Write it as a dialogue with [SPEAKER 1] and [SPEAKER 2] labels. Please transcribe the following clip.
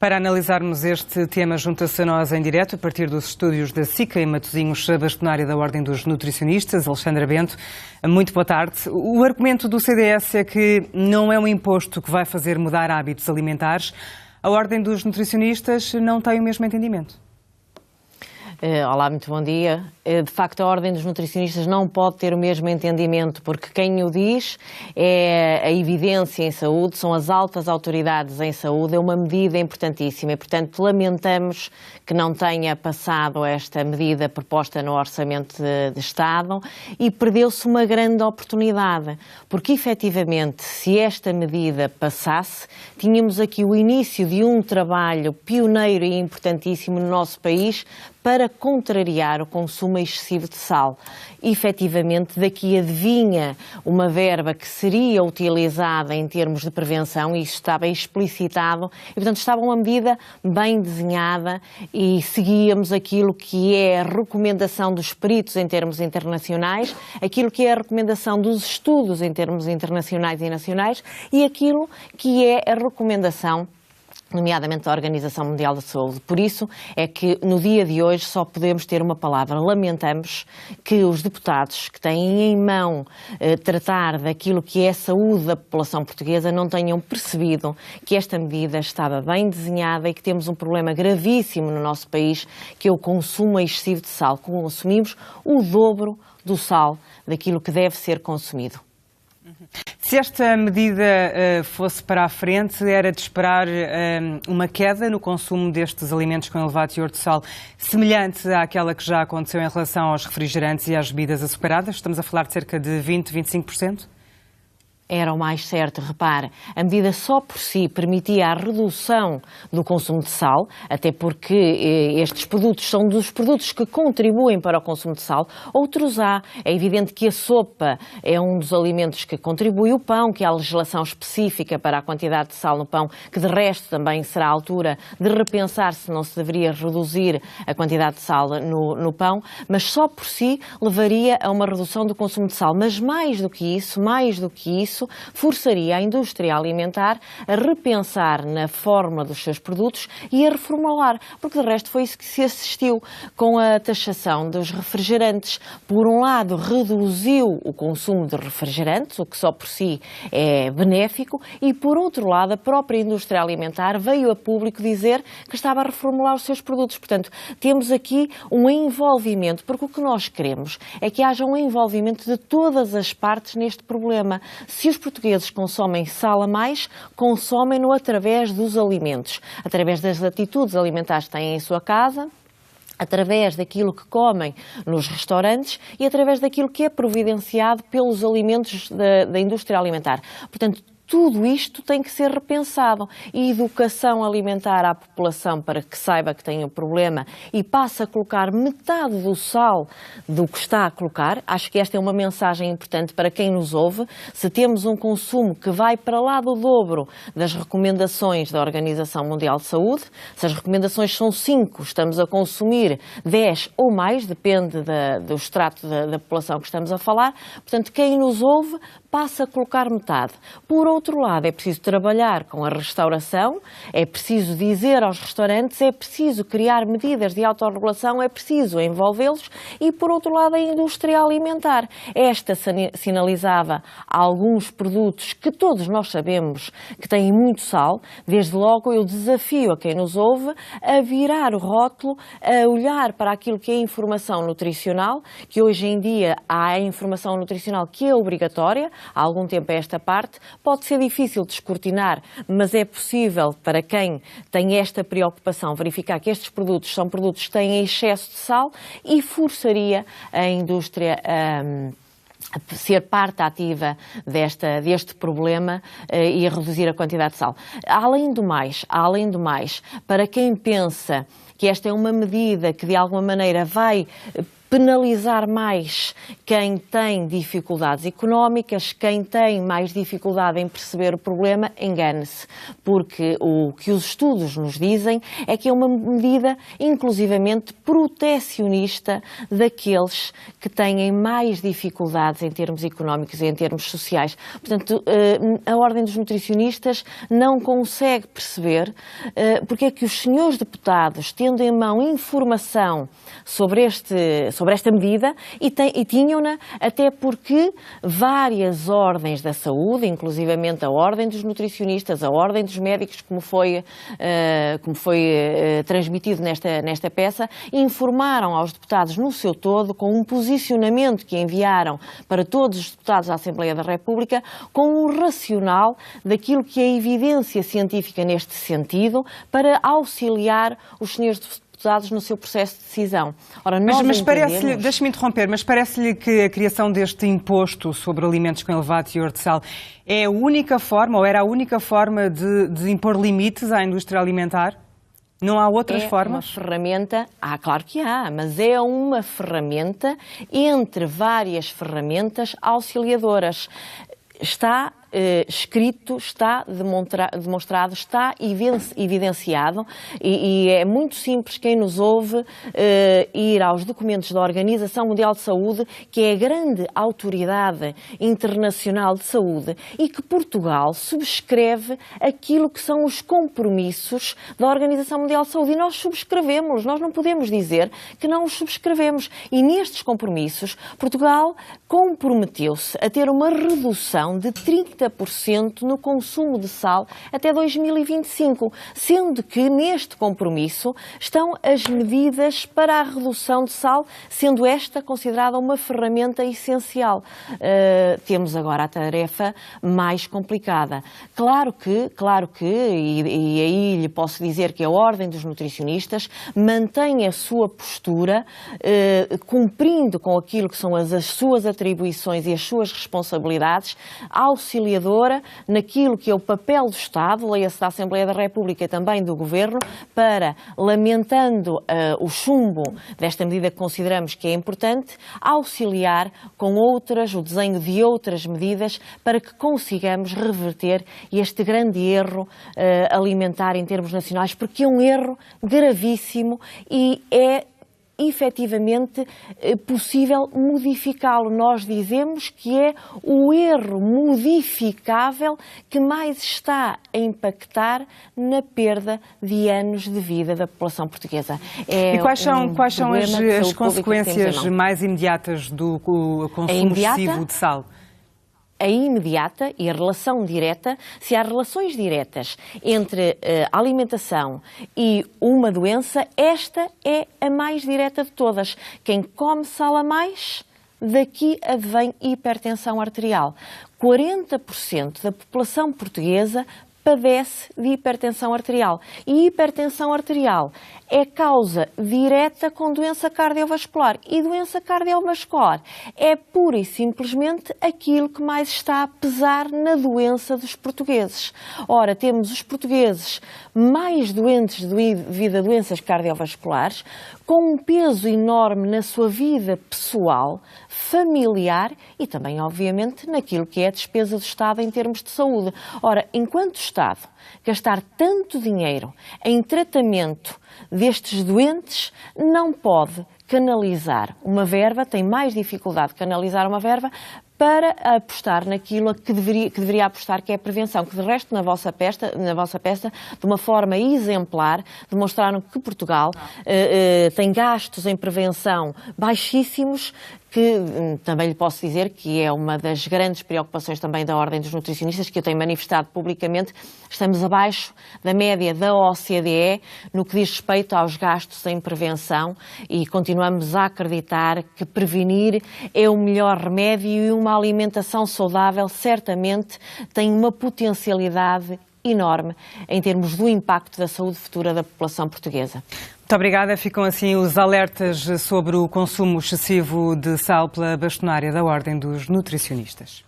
[SPEAKER 1] Para analisarmos este tema, junta-se a nós em direto, a partir dos estúdios da SICA em Matosinhos, a bastonária da Ordem dos Nutricionistas, Alexandra Bento. Muito boa tarde. O argumento do CDS é que não é um imposto que vai fazer mudar hábitos alimentares. A Ordem dos Nutricionistas não tem o mesmo entendimento.
[SPEAKER 2] Olá, muito bom dia. De facto, a Ordem dos Nutricionistas não pode ter o mesmo entendimento, porque quem o diz é a evidência em saúde, são as altas autoridades em saúde, é uma medida importantíssima e, portanto, lamentamos que não tenha passado esta medida proposta no Orçamento de Estado e perdeu-se uma grande oportunidade, porque, efetivamente, se esta medida passasse, tínhamos aqui o início de um trabalho pioneiro e importantíssimo no nosso país para contrariar o consumo excessivo de sal. Efetivamente, daqui adivinha uma verba que seria utilizada em termos de prevenção, e isso estava explicitado, e portanto estava uma medida bem desenhada e seguíamos aquilo que é a recomendação dos peritos em termos internacionais, aquilo que é a recomendação dos estudos em termos internacionais e nacionais e aquilo que é a recomendação nomeadamente da Organização Mundial da Saúde. Por isso é que no dia de hoje só podemos ter uma palavra. Lamentamos que os deputados que têm em mão tratar daquilo que é a saúde da população portuguesa não tenham percebido que esta medida estava bem desenhada e que temos um problema gravíssimo no nosso país, que é o consumo excessivo de sal. Consumimos o dobro do sal daquilo que deve ser consumido.
[SPEAKER 1] Se esta medida fosse para a frente, era de esperar uma queda no consumo destes alimentos com elevado teor de sal, semelhante àquela que já aconteceu em relação aos refrigerantes e às bebidas açucaradas? Estamos a falar de cerca de 20, 25%?
[SPEAKER 2] Era o mais certo. Repare, a medida só por si permitia a redução do consumo de sal, até porque estes produtos são dos produtos que contribuem para o consumo de sal. Outros há. É evidente que a sopa é um dos alimentos que contribui, o pão, que há legislação específica para a quantidade de sal no pão, que de resto também será a altura de repensar se não se deveria reduzir a quantidade de sal no pão, mas só por si levaria a uma redução do consumo de sal. Mas mais do que isso, forçaria a indústria alimentar a repensar na forma dos seus produtos e a reformular, porque de resto foi isso que se assistiu com a taxação dos refrigerantes. Por um lado, reduziu o consumo de refrigerantes, o que só por si é benéfico, e por outro lado, a própria indústria alimentar veio a público dizer que estava a reformular os seus produtos. Portanto, temos aqui um envolvimento, porque o que nós queremos é que haja um envolvimento de todas as partes neste problema. Se os portugueses consomem sal a mais, consomem-no através dos alimentos, através das atitudes alimentares que têm em sua casa, através daquilo que comem nos restaurantes e através daquilo que é providenciado pelos alimentos da indústria alimentar. Portanto, tudo isto tem que ser repensado. E educação alimentar à população para que saiba que tem um problema e passe a colocar metade do sal do que está a colocar. Acho que esta é uma mensagem importante para quem nos ouve. Se temos um consumo que vai para lá do dobro das recomendações da Organização Mundial de Saúde, se as recomendações são 5, estamos a consumir 10 ou mais, depende do extrato da população que estamos a falar. Portanto, quem nos ouve passa a colocar metade. Por outro lado, é preciso trabalhar com a restauração, é preciso dizer aos restaurantes, é preciso criar medidas de autorregulação, é preciso envolvê-los e, por outro lado, a indústria alimentar. Esta sinalizava alguns produtos que todos nós sabemos que têm muito sal. Desde logo, eu desafio a quem nos ouve a virar o rótulo, a olhar para aquilo que é informação nutricional, que hoje em dia há a informação nutricional que é obrigatória. Há algum tempo a esta parte, pode ser difícil de escrutinar, mas é possível para quem tem esta preocupação verificar que estes produtos são produtos que têm excesso de sal e forçaria a indústria a ser parte ativa deste problema e a reduzir a quantidade de sal. Além do mais, para quem pensa que esta é uma medida que de alguma maneira vai penalizar mais quem tem dificuldades económicas, quem tem mais dificuldade em perceber o problema, engane-se, porque o que os estudos nos dizem é que é uma medida inclusivamente protecionista daqueles que têm mais dificuldades em termos económicos e em termos sociais. Portanto, a Ordem dos Nutricionistas não consegue perceber porque é que os senhores deputados, tendo em mão informação sobre esta medida, e tinham-na até porque várias ordens da saúde, inclusivamente a Ordem dos Nutricionistas, a Ordem dos Médicos, como foi transmitido nesta peça, informaram aos deputados no seu todo, com um posicionamento que enviaram para todos os deputados da Assembleia da República, com um racional daquilo que é a evidência científica neste sentido, para auxiliar os senhores deputados no seu processo de decisão. Ora,
[SPEAKER 1] mas parece-lhe, deixe-me interromper, mas parece-lhe que a criação deste imposto sobre alimentos com elevado teor de sal é a única forma, ou era a única forma de impor limites à indústria alimentar? Não há outras formas?
[SPEAKER 2] É uma ferramenta, claro que há, mas é uma ferramenta entre várias ferramentas auxiliadoras. Está escrito, está demonstrado, está evidenciado e é muito simples quem nos ouve ir aos documentos da Organização Mundial de Saúde, que é a grande autoridade internacional de saúde, e que Portugal subscreve aquilo que são os compromissos da Organização Mundial de Saúde, e nós subscrevemos, nós não podemos dizer que não os subscrevemos, e nestes compromissos Portugal comprometeu-se a ter uma redução de 30% no consumo de sal até 2025, sendo que neste compromisso estão as medidas para a redução de sal, sendo esta considerada uma ferramenta essencial. Temos agora a tarefa mais complicada. Claro que, e aí lhe posso dizer que a Ordem dos Nutricionistas mantém a sua postura, cumprindo com aquilo que são as suas atribuições e as suas responsabilidades, auxiliadora naquilo que é o papel do Estado, leia-se da Assembleia da República e também do Governo, para, lamentando o chumbo desta medida que consideramos que é importante, auxiliar com o desenho de outras medidas para que consigamos reverter este grande erro alimentar em termos nacionais, porque é um erro gravíssimo e é efetivamente possível modificá-lo. Nós dizemos que é o erro modificável que mais está a impactar na perda de anos de vida da população portuguesa.
[SPEAKER 1] E quais são as consequências mais imediatas do consumo excessivo de sal?
[SPEAKER 2] A imediata e a relação direta, se há relações diretas entre a alimentação e uma doença, esta é a mais direta de todas. Quem come sal a mais, daqui advém hipertensão arterial. 40% da população portuguesa padece de hipertensão arterial. E hipertensão arterial é causa direta com doença cardiovascular. E doença cardiovascular é pura e simplesmente aquilo que mais está a pesar na doença dos portugueses. Ora, temos os portugueses mais doentes devido a doenças cardiovasculares, com um peso enorme na sua vida pessoal, familiar e também, obviamente, naquilo que é a despesa do Estado em termos de saúde. Ora, enquanto o Estado gastar tanto dinheiro em tratamento destes doentes, não pode canalizar uma verba, tem mais dificuldade de canalizar uma verba para apostar naquilo que deveria apostar, que é a prevenção, que de resto na vossa peça, de uma forma exemplar, demonstraram que Portugal tem gastos em prevenção baixíssimos, que também lhe posso dizer que é uma das grandes preocupações também da Ordem dos Nutricionistas, que eu tenho manifestado publicamente. Estamos abaixo da média da OCDE no que diz respeito aos gastos em prevenção e continuamos a acreditar que prevenir é o melhor remédio e uma alimentação saudável certamente tem uma potencialidade enorme em termos do impacto da saúde futura da população portuguesa.
[SPEAKER 1] Muito obrigada. Ficam assim os alertas sobre o consumo excessivo de sal pela bastonária da Ordem dos Nutricionistas.